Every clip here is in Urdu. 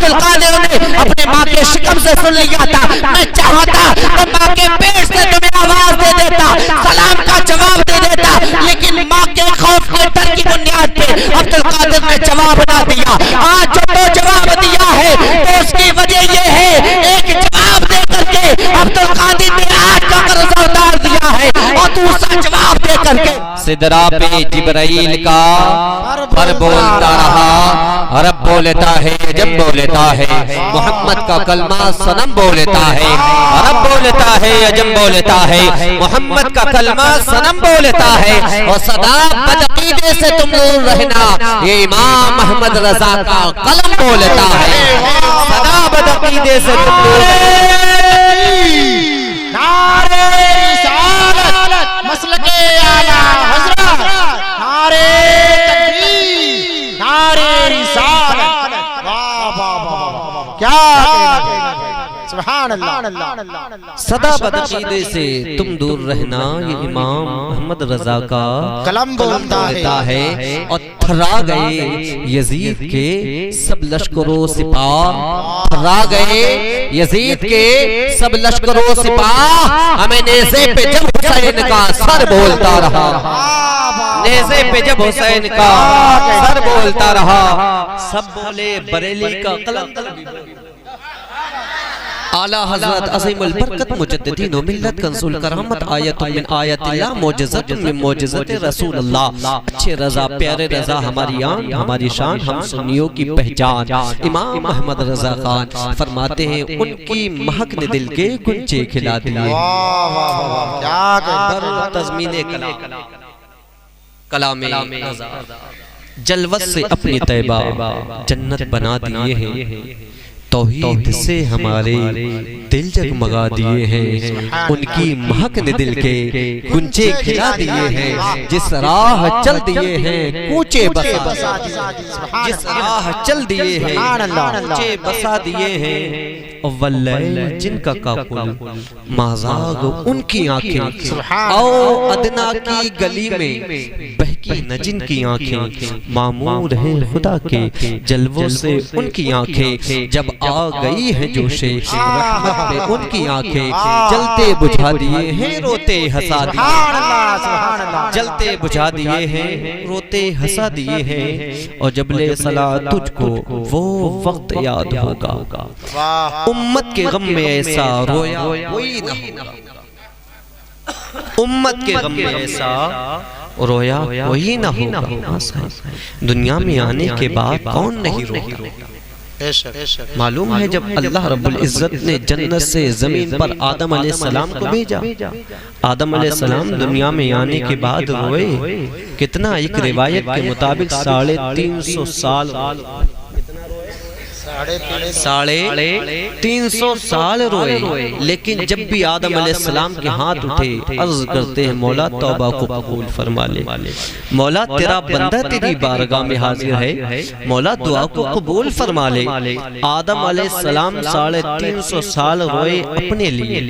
عبد القادر نے اپنے ماں کے شکم سے سن لیا تھا. میں چاہتا تو ماں کے پیٹ سے تمہیں آواز دے دیتا, سلام کا جواب دے دیتا, لیکن ماں کے خوف کے ڈر کی بنیاد پہ عبد القادر نے جواب نہ دیا. آج جو تو جواب دیا ہے تو اس کی وجہ یہ ہے, ایک جواب دے کر کے عبد القادر نے آج کا قرضہ اتار دیا ہے, اور دوسرا جواب دے کر کے سدرا پہ جبرائیل کا پر بولتا رہا, رب بولتا ہے جب بولتا ہے, محمد کا کلمہ صنم بولتا ہے, رب بولتا ہے عجم بولتا ہے, محمد کا کلمہ صنم بولتا ہے. اور صدا بدعقیدے سے تم دور رہنا, یہ امام احمد رضا کا قلم بولتا ہے. صدا بدعقیدے سے تم دور رہنا. نعرہ رسالت مسلک اعلیٰ حضرت, نعرہ تکبیر, نعرہ رسالت. واہ واہ واہ, کیا سبحان اللہ. صدا بدعقیدے سے تم دور رہنا, یہ امام محمد رضا کا کلم بولتا ہے. اور تھرا گئے یزید کے سب لشکر و سپاہ, تھرا گئے یزید کے سب لشکر و سپاہ. ہمیں نیزے پہ جب حسین کا سر بولتا رہا, نیزے پہ جب حسین کا سر بولتا رہا, سب بولے بریلی کا قلم. اعلیٰ حضرت عظیم البرکت مجددین و ملت کنزول کرامت, آیت من آیت اللہ, معجزت من معجزت رسول اللہ. اچھے رضا پیارے رضا ہماری آن ہماری شان, ہم سنیوں کی پہچان. امام احمد رضا خان فرماتے ہیں ان کی مہک نے دل کے گنچے کھلا دیے. بر تضمین کلام رضا جلوت سے اپنی طیبہ جنت بنا دیے ہیں, توحید سے ہمارے دل جگمگا دیے ہیں. ان کی مہک نے دل کے گنچے کھلا دیے ہیں, جس راہ چل دیے ہیں کوچے بسا, جس راہ چل دیے ہیں کوچے بسا دیے ہیں. واللیل جن کا کاکل مازاغ ان کی آنکھیں, او ادنا کی گلی میں بہکی نہ جن کی آنکھیں. معمور ہیں خدا کے جلووں سے ان کی آنکھیں, جب آ گئی ہے جوش رحمت میں ان کی آنکھیں. جلتے بجھا دیے ہیں روتے ہسا دیے, جلتے بجھا دیے ہیں روتے ہسا دیے ہیں. اور جب لے صلاح تجھ کو وہ وقت یاد ہوگا, امت کے غم میں ایسا رویا کوئی نہ ہوگا, امت کے غم میں ایسا رویا کوئی نہ ہوگا. دنیا میں آنے کے بعد کون نہیں روتا. معلوم ہے جب اللہ رب العزت نے جنت سے زمین پر آدم علیہ السلام کو بھیجا, آدم علیہ السلام دنیا میں آنے کے بعد روئے کتنا, ایک روایت کے مطابق 350 سال, 350 سال روئے. لیکن جب بھی آدم علیہ السلام کے ہاتھ اٹھے عرض کرتے ہیں مولا توبہ کو قبول فرما لے, مولا تیرا بندہ تیری بارگاہ میں حاضر ہے, مولا دعا کو قبول فرما لے. آدم علیہ السلام 350 سال روئے اپنے لیے.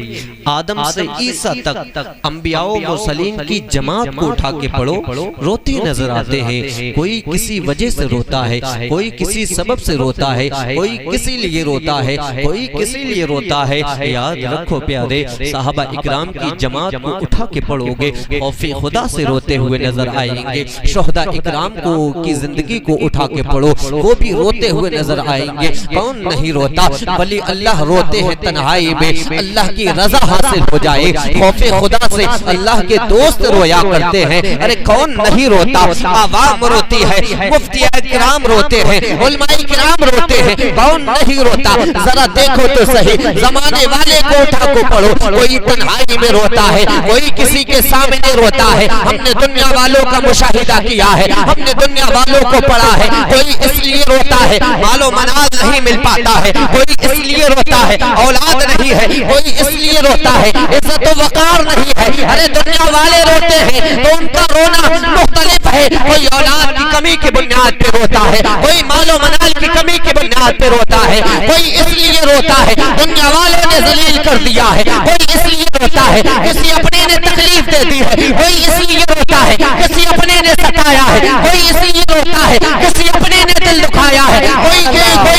آدم سے عیسیٰ تک انبیاء و مرسلین کی جماعت کو اٹھا کے پڑھو, روتے نظر آتے ہیں. کوئی کسی وجہ سے روتا ہے, کوئی کسی سبب سے روتا ہے, کوئی کسی لیے روتا ہے, کوئی کسی لیے روتا ہے. یاد رکھو پیارے, صحابہ اکرام کی جماعت کو اٹھا کے پڑھو گے خوف خدا سے روتے ہوئے نظر آئیں گے. شہداء اکرام کو کی زندگی کو اٹھا کے پڑھو, وہ بھی روتے ہوئے نظر آئیں گے. کون نہیں روتا, ولی اللہ روتے ہیں تنہائی میں, اللہ کی رضا حاصل ہو جائے. خوف خدا سے اللہ کے دوست رویا کرتے ہیں. ارے کون نہیں روتا, عوام روتی ہے, مفتی اکرام روتے ہیں, علماء کرام روتے ہیں, کون نہیں روتا. ذرا دیکھو تو صحیح, زمانے والے کو اٹھا کو پڑھو, کوئی تنہائی میں روتا ہے, کوئی کسی کے سامنے روتا ہے. ہم نے دنیا والوں کا مشاہدہ کیا ہے, ہم نے دنیا والوں کو پڑھا ہے. کوئی اس لیے روتا ہے مال و منال نہیں مل پاتا ہے, کوئی اس لیے روتا ہے اولاد نہیں ہے, کوئی اس لیے روتا ہے عزت و وقار نہیں ہے. ارے دنیا والے روتے ہیں تو ان کا رونا مختلف ہے. کوئی اولاد کی کمی کی بنیاد پہ روتا ہے, کوئی مال و منال کی کمی کی بنیاد پہ روتا ہے, کوئی اس لیے روتا ہے دنیا والوں نے ذلیل کر دیا ہے, کوئی اس لیے روتا ہے کسی اپنے نے تکلیف دے دی ہے, کوئی اس لیے روتا ہے کسی اپنے نے ستایا ہے, کوئی اس لیے روتا ہے کسی اپنے نے دل دکھایا ہے, کوئی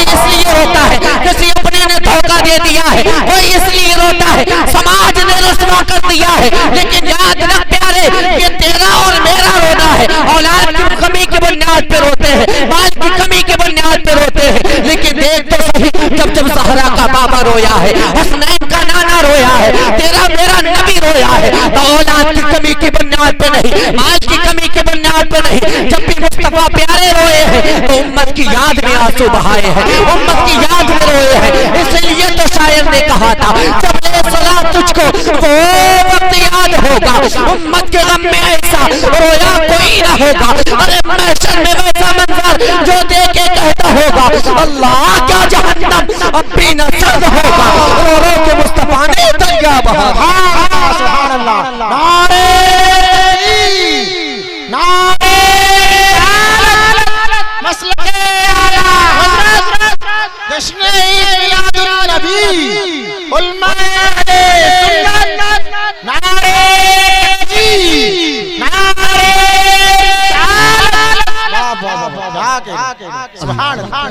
اس لیے روتا دیا ہے, کوئی اس لیے روتا ہے سماج نے رسوا کر دیا ہے. لیکن یاد رکھ پیارے, یہ تیرا اور میرا رونا ہے. اولاد کی کمی کی بنیاد پہ روتے ہیں, مال کی کمی کی بنیاد پہ روتے ہیں. لیکن دیکھ تو صحیح, جب زہرا کا بابا رویا ہے, حسنین کا نانا رویا ہے, تیرا میرا نبی رویا ہے, تو اولاد کی کمی کی بنیاد پہ نہیں, مال کی کمی کی بنیاد پہ نہیں. جب بھی مصطفیٰ پیارے روئے ہیں تو امت کی یاد میں آنسو بہائے ہیں, امت کی یاد میں روئے ہیں. اس لیے تو شاعر نے کہا تھا, جب لے صلاح تجھ کو وہ وقت یاد ہوگا, امت کے غم میں ایسا رویا کوئی نہ ہوگا. ارے محشر میں ویسا منظر جو دیکھے کہتا ہوگا اللہ کیا جہنم اب بھی نہ سرد ہوگا. رو رو کے مصطفیٰ نے دریا بہا. سبحان اللہ. نعرہ نعرہ مسلک اعلیٰ حضرت جشن میلاد النبی علماء سنت نعرہ سبحان اللہ.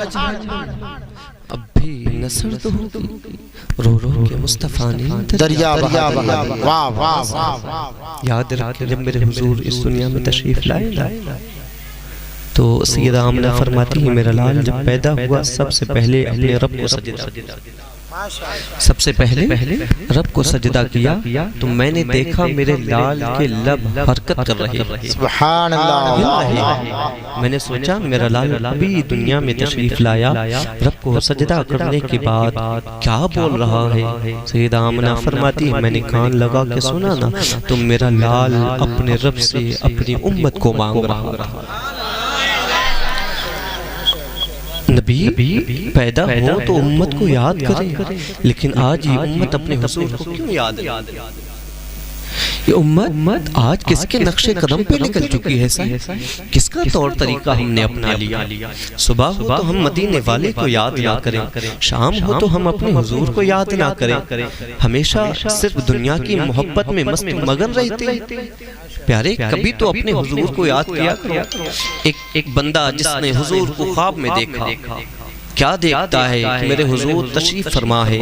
اب بھی نصر تو ہوگی, رو رو کے مصطفیٰ نے دریا بہا. واہ واہ واہ. یاد رکھیں جب میرے حضور اس دنیا میں تشریف لائے تو سیدہ آمنہ فرماتی ہیں میرا لال جب پیدا ہوا سب سے پہلے اپنے رب کو سجدہ, سب سے پہلے رب کو سجدہ کیا تو میں نے دیکھا میرے لال کے لب حرکت کر رہے ہیں. سبحان اللہ. میں نے سوچا میرا لال ابھی دنیا میں تشریف لایا, رب کو سجدہ کرنے کے بعد کیا بول رہا ہے. سیدہ آمنہ فرماتی ہے میں نے کان لگا کے سنا نا تو میرا لال اپنے رب سے اپنی امت کو مانگ رہا تھا. نبی پیدا ہو تو امت کو یاد کرے, لیکن آج یہ امت اپنے حضور کو کیوں یاد ہے؟ یہ امت آج کس کے نقش قدم پہ نکل چکی ہے صاحب, کس کا طور طریقہ ہم نے اپنا لیا. صبح ہو تو ہم مدینے والے کو یاد نہ کریں, شام ہو تو ہم اپنے حضور کو یاد نہ کریں, ہمیشہ صرف دنیا کی محبت میں مست مگن رہتے ہیں. پیارے کبھی تو اپنے حضور کو یاد کیا کرو. ایک بندہ جس نے حضور کو خواب میں دیکھا کیا دیکھتا ہے کہ میرے حضور تشریف فرما ہے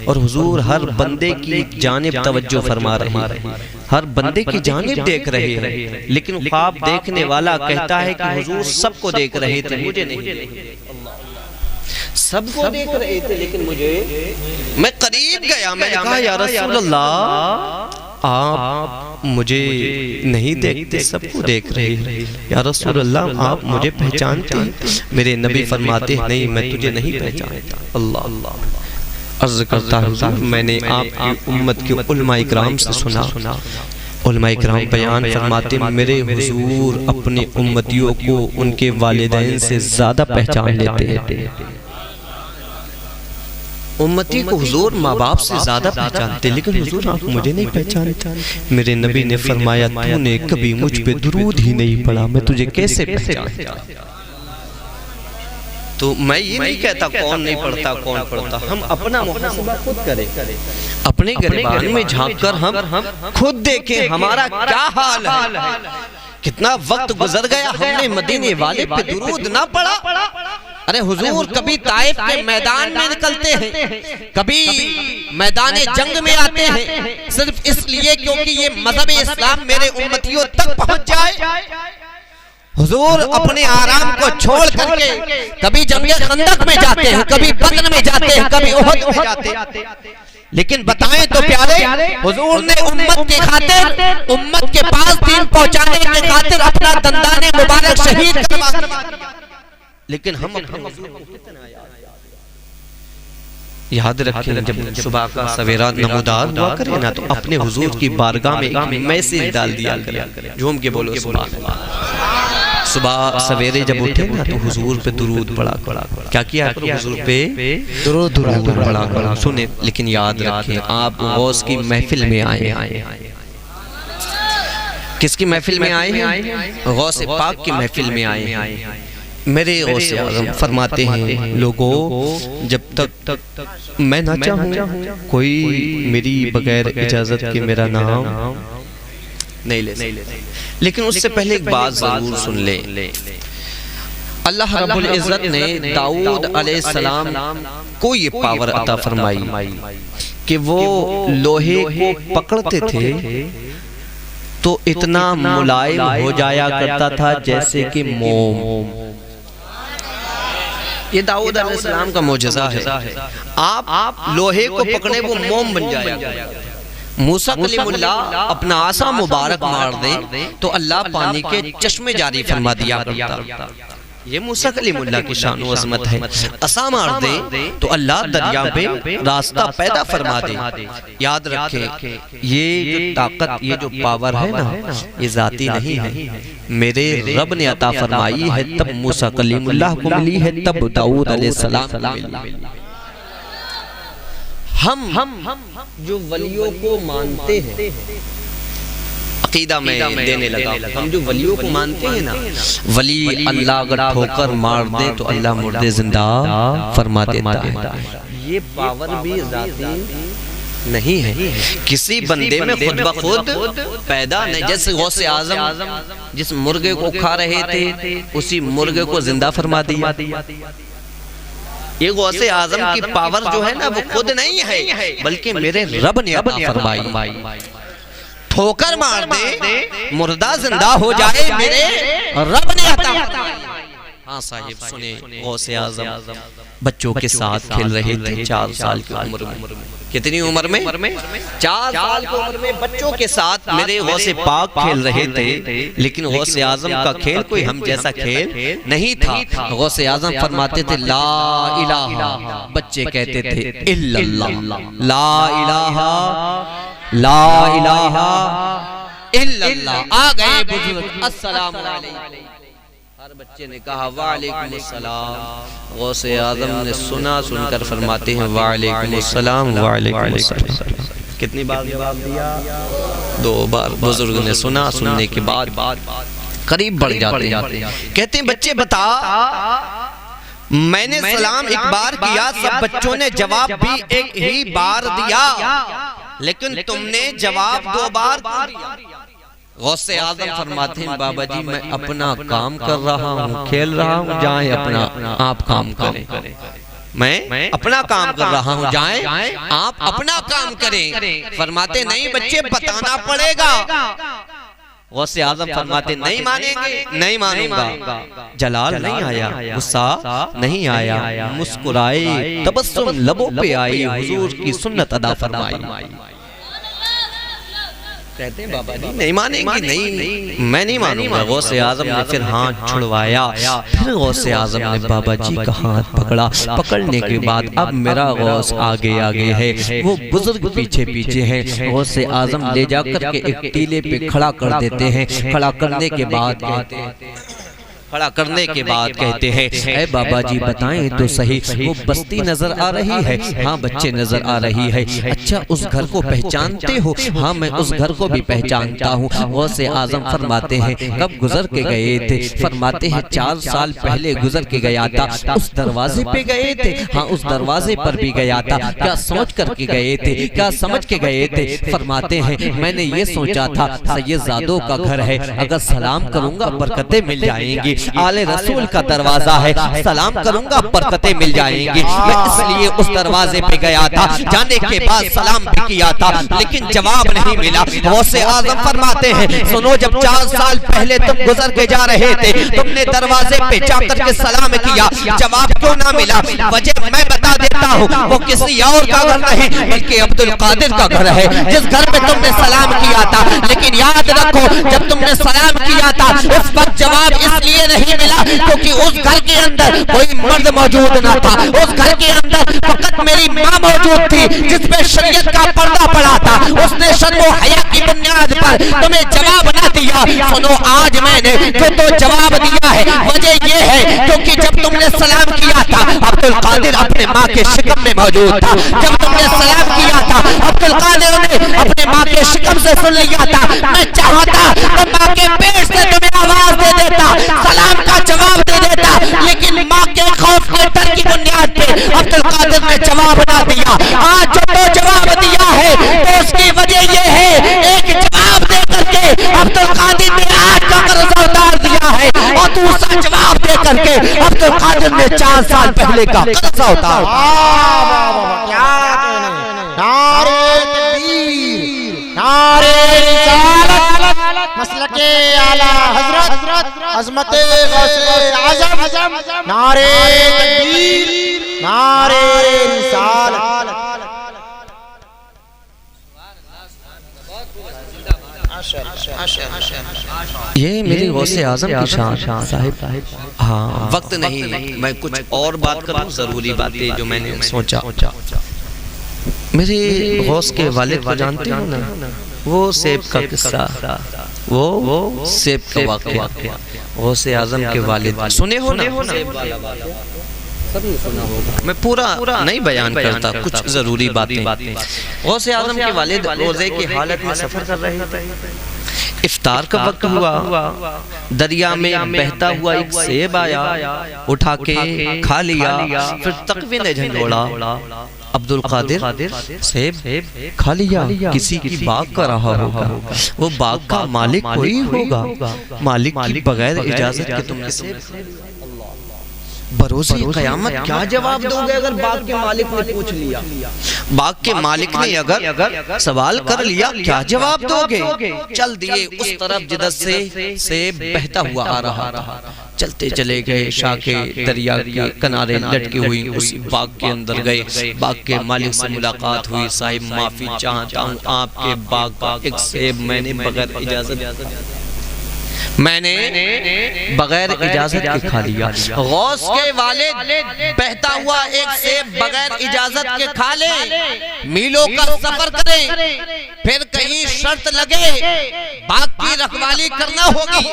اور حضور ہر بندے کی جانب توجہ فرما رہے ہیں, ہر بندے کی جانب دیکھ رہے ہیں. لیکن خواب دیکھنے والا کہتا ہے کہ حضور سب کو دیکھ رہے تھے, مجھے نہیں. سب کو دیکھ رہے تھے لیکن مجھے, میں قریب گیا, میں نے کہا یا رسول اللہ آپ مجھے نہیں دیکھتے, سب کو دیکھ رہے ہیں. یا رسول اللہ آپ مجھے پہچانتے ہیں؟ میرے نبی فرماتے ہیں نہیں میں تجھے نہیں پہچانتا. اللہ عرض کرتا حضور میں نے آپ کی امت کے علماء اکرام سے سنا, علماء اکرام بیان فرماتے ہیں میرے حضور اپنے امتیوں کو ان کے والدین سے زیادہ پہچان لیتے ہیں. امتی کو حضور ماں باپ سے زیادہ پہچانتے, لیکن حضور آپ مجھے نہیں پہچانتے. میرے نبی نے فرمایا تو نے کبھی مجھ پہ درود ہی نہیں پڑھا, میں تجھے کیسے پہچانتا. تو میں یہ نہیں کہتا کون نہیں پڑھتا کون پڑھتا, ہم اپنا محاسبہ خود کریں, اپنے گریبان میں جھانک کر ہم خود دیکھیں ہمارا کیا حال ہے. کتنا وقت گزر گیا ہم نے مدینے والے پہ درود نہ پڑھا. ارے حضور کبھی طائف کے میدان میں نکلتے ہیں, کبھی میدان جنگ میں آتے ہیں, صرف اس لیے کیونکہ یہ مذہب اسلام میرے امتیوں تک پہنچ جائے. حضور اپنے آرام کو چھوڑ کر کے کبھی جنگ خندق میں جاتے ہیں, کبھی بدر میں جاتے ہیں, کبھی احد میں جاتے ہیں. لیکن بتائیں تو پیارے حضور نے امت کی خاطر, امت کے پاس دین پہنچانے کی خاطر اپنا دندان مبارک شہید کروا دیا. لیکن ہم اپنے حضور کو کتنا یاد رکھیں, جب صبح کا سویرا نمودار ہوا کرے نا تو اپنے حضور کی بارگاہ میں ایک میسیج ڈال دیا کرے, جھوم کے بولو سبحان اللہ. صبح سویرے جب اٹھے نا تو حضور پہ درود پڑھا کرو. کیا کیا کرو, حضور پہ درود پڑھا کرو. سنیں لیکن یاد رکھیں آپ غوث کی محفل میں آئے ہیں. کس کی محفل میں آئے ہیں؟ غوث پاک کی محفل میں آئے ہیں. میرے غوث اعظم فرماتے ہیں لوگوں جب تک میں نہ چاہوں کوئی میری بغیر اجازت کے میرا نام نہیں لے, لیکن اس سے پہلے ایک بات ضرور سن لیں. اللہ رب العزت نے داؤد علیہ السلام کو یہ پاور عطا فرمائی کہ وہ لوہے کو پکڑتے تھے تو اتنا ملائم ہو جایا کرتا تھا جیسے کہ موم. یہ داؤد علیہ السلام کا معجزہ ہے. آپ لوہے کو پکڑے وہ موم بن جایا گیا. موسیٰ کلیم اللہ اپنا عصا مبارک مار دیں تو اللہ پانی کے چشمے جاری فرما دیا کرتا. یہ موسیٰ کلیم اللہ کی شان و عظمت ہے. عصا مار دیں تو اللہ دریا پہ راستہ پیدا فرما دے. یاد رکھیں یہ جو طاقت یہ جو پاور ہے نا یہ ذاتی نہیں ہے, میرے رب نے عطا فرمائی ہے. تب موسیٰ کلیم اللہ کو ملی ہے, تب داؤد علیہ السلام کو ملی. ہم جو ولیوں کو مانتے ہیں عقیدہ میں دینے لگا, ہم جو ولیوں کو مانتے ہیں نا, ولی اللہ اگر ٹھوکر مار دے تو اللہ مردے زندہ فرما دیتا ہے. یہ پاور بھی ذاتی نہیں ہے, کسی بندے میں خود بخود پیدا نہیں. جیسے غوث اعظم جس مرغے کو کھا رہے تھے اسی مرغے کو زندہ فرما دیا. یہ غوث اعظم کی پاور جو ہے نا وہ خود نہیں ہے بلکہ میرے رب نے عطا فرمائی. ٹھوکر مار دے مردہ زندہ ہو جائے, میرے رب نے عطا فرمائی. ہاں صاحب سنیں, غوث اعظم بچوں کے ساتھ کھیل رہے تھے 4 سال کی عمر میں. کتنی عمر میں؟ 4 سال کی عمر میں بچوں کے ساتھ میرے غوث پاک کھیل رہے تھے. لیکن غوث اعظم کا کھیل کوئی ہم جیسا کھیل نہیں تھا. غوث اعظم فرماتے تھے لا الہ, بچے کہتے تھے الا اللہ. لا الہ لا الہ الا اللہ. آ گئے بزرگ السلام علیکم. ہر بچے نے کہا وعلیکم السلام. غوث اعظم نے سنا, سن کر فرماتے ہیں وعلیکم السلام وعلیکم السلام. کتنی بار جواب دیا؟ 2 بار. بزرگ نے سنا, سننے کے بعد قریب بڑھ جاتے ہیں. کہتے ہیں بچے بتا, میں نے سلام ایک بار کیا, سب بچوں نے جواب بھی ایک ہی بار دیا, لیکن تم نے جواب 2 بار دیا. غوث اعظم فرماتے ہیں بابا جی میں اپنا کام کر رہا ہوں, کھیل رہا ہوں, جائیں اپنا آپ کام کریں. میں اپنا کام کر رہا ہوں, جائیں آپ اپنا کام کریں. فرماتے نہیں بچے بتانا پڑے گا. غوث اعظم فرماتے نہیں مانیں گے, نہیں مانوں گا. جلال نہیں آیا, غصہ نہیں آیا, مسکرائے, تبسم لبوں پہ آئی, حضور کی سنت ادا فرمائی. کہتے ہیں بابا جی نہیں مانیں گی, نہیں میں نہیں مانوں گا. غوث اعظم نے پھر ہاتھ چھڑوایا. پھر غوث اعظم نے بابا جی کا ہاتھ پکڑا. پکڑنے کے بعد اب میرا غوث آگے آگے ہے, وہ بزرگ پیچھے پیچھے ہیں. غوث اعظم لے جا کر کے ایک ٹیلے پہ کھڑا کر دیتے ہیں. کھڑا کرنے کے بعد کہتے ہیں اے بابا جی بتائیں تو صحیح, وہ بستی نظر آ رہی ہے؟ ہاں بچے نظر آ رہی ہے. اچھا اس گھر کو پہچانتے ہو؟ ہاں میں اس گھر کو بھی پہچانتا ہوں. غوث اعظم فرماتے ہیں کب گزر کے گئے تھے؟ فرماتے ہیں 4 سال پہلے گزر کے گیا تھا. اس دروازے پہ گئے تھے؟ ہاں اس دروازے پر بھی گیا تھا. کیا سوچ کر کے گئے تھے, کیا سمجھ کے گئے تھے؟ فرماتے ہیں میں نے یہ سوچا تھا سید زادوں کا گھر ہے, اگر سلام کروں گا برکتیں مل جائیں گی. آل رسول کا دروازہ ہے, سلام کروں گا برکتیں مل جائیں گی. میں اس لیے اس دروازے پہ گیا تھا. جانے کے بعد سلام بھی کیا تھا لیکن جواب نہیں ملا. غوث اعظم فرماتے ہیں سنو, جب 4 سال پہلے تم گزر کے جا رہے تھے, تم نے دروازے پہ جا کر کے سلام کیا, جواب کیوں نہ ملا؟ وجہ میں بتا دیتا ہوں, وہ کسی اور کا گھر نہیں بلکہ عبد القادر کا گھر ہے, جس گھر پہ تم نے سلام کیا تھا. لیکن یاد رکھو جب تم نے سلام کیا تھا اس وقت جواب اس لیے نہیں ملا کیونکہ اس گھر کے اندر کوئی مرد موجود نہ تھا. اس گھر کے اندر فقط میری ماں موجود تھی جس پہ شریعت کا پردہ پڑا تھا. اس نے شرم و حیا کی بنیاد پر تمہیں جواب نہ دیا. سنو آج میں نے جو تو جواب دیا ہے وجہ یہ ہے کیونکہ جب تم نے سلام کیا تھا عبد القادر اپنے ماں کے شکم میں موجود تھا. جب تم نے سلام کیا تھا عبد القادر نے اپنے ماں کے شکم سے سن لیا تھا. میں چاہتا تو ماں کے پیٹ سے تمہیں آواز دے دیتا, سلام کا جواب دے دیتا, لیکن ماں کے خوف کے ڈر کی بنیاد پہ عبد القادر نے جواب نہ دیا. آج جو تو جواب دیا ہے تو اس کی وجہ یہ ہے ایک جواب دے کر کے عبد القادر نے آج کا قرض اتار دیا ہے اور دوسرا جواب دے کر کر کے عبد القادر نے 4 سال پہلے کا قرضہ اتارا. کیا کہنے. نعرہ تکبیر، نعرہ رسالت، مسلک اعلی حضرت عظمت غوث اعظم، نعرہ تکبیر، نعرہ رسالت. یہ میری غوث اعظم کی شان صاحب. ہاں وقت نہیں، میں کچھ اور بات کروں، ضروری باتیں جو میں نے سوچا. میرے غوث کے والد کو جانتے ہو نا، وہ سیب کا قصہ، وہ سیب کا واقعہ. غوث اعظم کے والد سنے ہو نا، میں پورا نہیں بیان کرتا، کچھ ضروری باتیں. غوث اعظم کے والد روزے کی حالت میں سفر کر رہے تھے. افطار کا وقت ہوا، دریا میں بہتا ہوا ایک سیب آیا، اٹھا کے کھا لیا. پھر تقوی نے جھنجھوڑا، عبد القادر سیب کھا لیا، کسی کی باغ کا رہا ہوگا، وہ باغ کا مالک کوئی ہوگا، مالک کی بغیر اجازت کے تم نے سیب. بروز قیامت کیا جواب دو گے اگر باغ کے مالک نے پوچھ لیا؟ باغ کے مالک نے اگر سوال کر لیا کیا جواب دو گے؟ چل دیے اس طرف جدھر سے سیب بہتا ہوا آ رہا تھا. چلتے چلے گئے، شاخیں دریا کے کنارے لٹکی ہوئی اس باغ کے اندر گئے. باغ کے مالک سے ملاقات ہوئی. صاحب معافی چاہتا ہوں، آپ کے باغ کا ایک سیب میں نے بغیر اجازت کے کھا لیا. غوث کے والد بہتا ہوا ایک سیب بغیر اجازت کے کھا لیں، میلوں کا سفر کریں، پھر کہیں شرط لگے باغ کی رکھوالی کرنا ہوگی،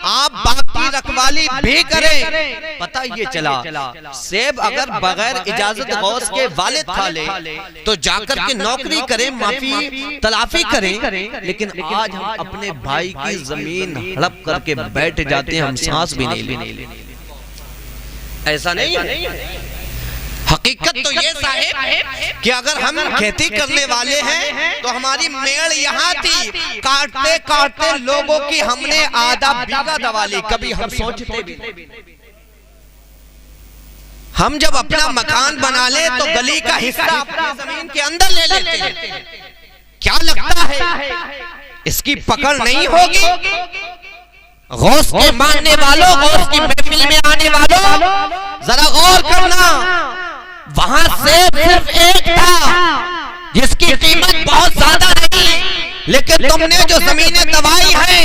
آپ باغ کی رکھوالی بھی کریں. پتہ یہ چلا سیب اگر بغیر اجازت غوث کے والد کھا لے تو جا کر کے نوکری کریں، معافی تلافی کریں. لیکن آج ہم اپنے بھائی کی زمین ہڑپ کر کے بیٹھ جاتے ہیں، ہم سانس بھی نہیں لیتے. ایسا نہیں ہے. حقیقت تو یہ صاحب کہ اگر ہم کھیتی کرنے والے ہیں تو ہماری میڑ یہاں تھی، کاٹتے کاٹتے لوگوں کی ہم نے آدھا بیگہ دوالی. کبھی ہم سوچتے بھی ہم جب اپنا مکان بنا لیں تو گلی کا حصہ اپنی زمین کے اندر لے لیتے ہیں. کیا لگتا ہے اس کی پکڑ نہیں ہوگی؟ غوث کے ماننے والوں، غوث کی محفل میں آنے والوں، ذرا غور کرنا. وہاں سیب صرف ایک تھا جس کی قیمت بہت زیادہ نہیں، لیکن تم نے جو زمینیں دبائی ہیں،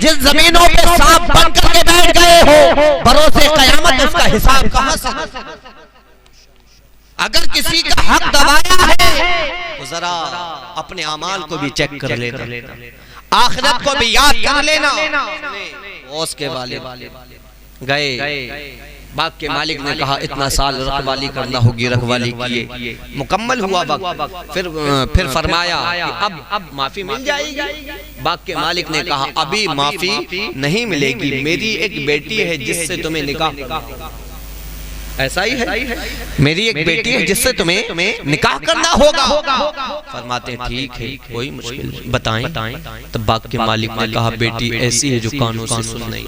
جس زمینوں پہ سانپ بن کر کے بیٹھ گئے ہو، بروز قیامت اس کا حساب کہاں سے؟ اگر کسی کا حق دبایا ہے تو ذرا اپنے اعمال کو بھی چیک کر لینا، آخرت کو بھی یاد کر لینا. غوث کے والد گئے، باغ کے مالک نے کہا اتنا سال رکھوالی کرنا ہوگی، رکھوالی کیے، مکمل ہوا وقت. پھر فرمایا کہ اب معافی مل جائے گی. باغ کے مالک نے کہا ابھی معافی نہیں ملے گی، میری ایک بیٹی ہے جس سے تمہیں نکاح کرنا. ایسا ہی ہے، میری ایک بیٹی ہے جس سے تمہیں نکاح کرنا ہوگا. فرماتے ہیں ٹھیک ہے، کوئی مشکل بتائیں. تب باغ کے مالک نے کہا بیٹی ایسی ہے جو کانوں سے سن نہیں،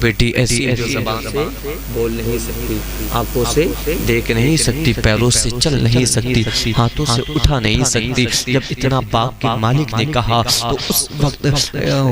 بیٹی ایسی ہے جو زبان سے بول نہیں سکتی، آنکھوں سے دیکھ نہیں سکتی، پیروں سے چل نہیں سکتی، ہاتھوں سے اٹھا نہیں سکتی. جب اتنا باغ کے مالک نے کہا تو اس وقت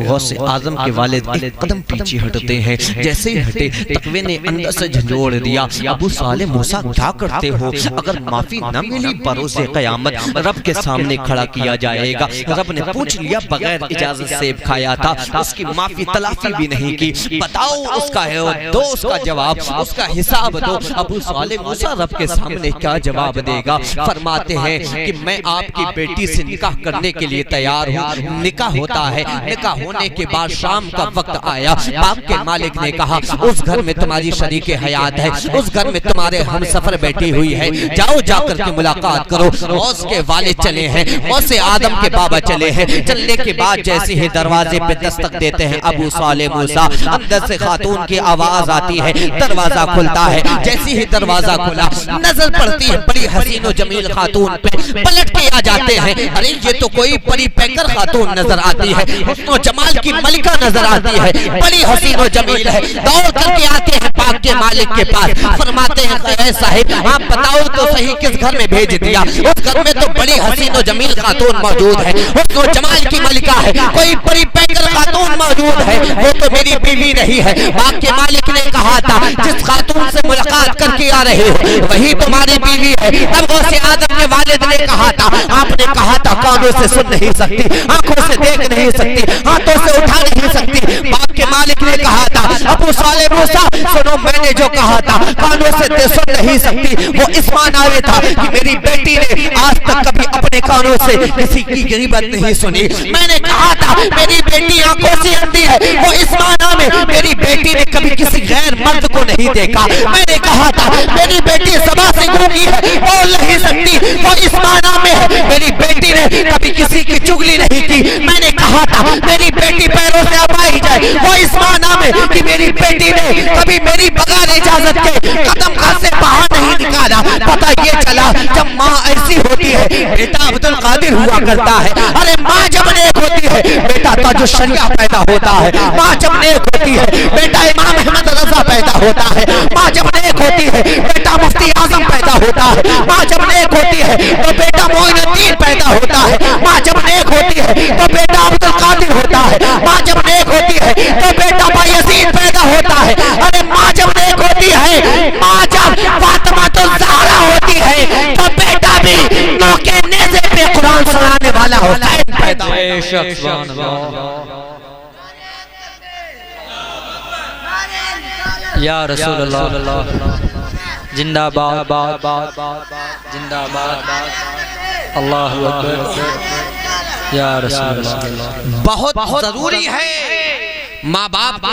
غوث اعظم کے والد ایک قدم پیچھے ہٹتے ہیں. جیسے ہی ہٹے تقوی نے اندر سے جھنجھوڑ دیا، ابو صالح موسیٰ کیا کرتے ہو؟ اگر معافی نہ ملی بروز قیامت رب کے سامنے کھڑا کیا جائے گا. رب نے پوچھ لیا بغیر اجازت سیب کھایا تھا، اس کی معافی تلافی بھی نہیں کی، بتاؤ اس کا ہے دو، اس کا جواب، اس کا حساب دو. ابو صالح موسیٰ رب کے سامنے کیا جواب دے گا؟ فرماتے ہیں کہ میں آپ کی بیٹی سے نکاح کرنے کے لیے تیار ہوں. نکاح ہوتا ہے، نکاح ہونے کے بعد شام کا وقت آیا. باغ کے مالک نے کہا اس گھر میں تمہاری شریک حیات ہے، اس گھر میں تمہارے ہم سفر بیٹھی ہوئی ہے، جاؤ جا کر کے ملاقات کرو. غوث کے والد چلے ہیں، غوث آدم کے بابا چلے ہیں. چلنے کے بعد جیسے ہی دروازے پہ دستک دیتے ہیں ابو صالح موسیٰ، اندر سے خاتون کی آواز آتی ہے، دروازہ کھلتا ہے. جیسی ہی دروازہ کھلا نظر پڑتی ہے بڑی حسین و جمیل خاتون پہ. پلٹ کے آ جاتے ہیں، ارے یہ تو کوئی پری پیکر خاتون نظر آتی ہے، حسن و جمال کی ملکہ نظر آتی ہے، بڑی حسین و جمیل ہے. دوڑ کر کے آتے ہیں باغ کے مالک کے پاس، فرماتے ہیں اے صاحب آپ بتاؤ تو صحیح کس گھر میں بھیج دیا؟ اس گھر میں تو بڑی حسین و جمیل خاتون موجود ہے، حسن و جمال کی ملکہ ہے، کوئی پری پیکر خاتون موجود ہے، وہ تو میری بیوی نہیں ہے۔ باغ کے مالک نے کہا تھا جس خاتون سے ملاقات کر کے آ رہے ہو وہی تمہاری بیوی ہے۔ تب غوث اعظم کے والد نے کہا تھا، آپ نے کہا تھا کانوں سے سن نہیں سکتی، آنکھوں سے دیکھ نہیں سکتی، ہاتھوں سے اٹھا نہیں سکتی۔ باغ کے مالک نے کہا تھا ابو صالح موسیٰ سنو میں نے جو کہا تھا کانوں سے سن نہیں سکتی، وہ اس معنی تھا کہ میری بیٹی نے آج تک کبھی اپنے کانوں سے کسی کی غیبت نہیں سنی۔ میں نے کہا تھا میری بیٹی آنکھوں سے اندھی ہے، وہ اس معنی میں میری بیٹی نے کبھی کسی غیر مرد کو نہیں دیکھا۔ میں نے کہا تھا میری بیٹی زبان سے گونگی ہے، بول نہیں سکتی، وہ اس معنی میں ہے میری بیٹی نے کبھی کسی کی چگلی نہیں کی۔ میں نے کہا تھا میری بیٹی پیروں سے اپائی جائے، وہ اس معنی میں کہ میری بیٹی نے کبھی میری بغیر اجازت کے قدم گھر سے باہر نہیں نکالا۔ پتہ یہ چلا جب ماں ایسی ہوتی ہے بیٹا عبد القادر ہوا کرتا ہے، ارے ماں جب نیک ہوتی ہے بیٹا تاج الشریعہ پیدا ہوتا ہے، ماں جب نیک ہوتی ہے بیٹا امام احمد رضا پیدا ہوتا ہے، ماں جب نیک ہوتی ہے بیٹا مفتی اعظم پیدا ہوتا ہے، ماں جب نیک ہوتی ہے تو بیٹا معین الدین پیدا ہوتا ہے، ماں جب نیک ہوتی ہے تو بیٹا عبد القادر ہوتا ہے، ماں جب نیک ہوتی ہے تو بیٹا بایزید پیدا ہوتا ہے۔ ارے ماں جب نیک ہوتی ہے، ماں جب فاطمہ الزہرا ہوتی ہے تو بیٹا بھی نو کے نیزے پہ قرآن سنانے والا حسین پیدا ہوتا ہے۔ یا رسول اللہ زندہ باد زندہ باد اللہ اکبر یا رسول اللہ۔ بہت ضروری ہے ماں باپ کو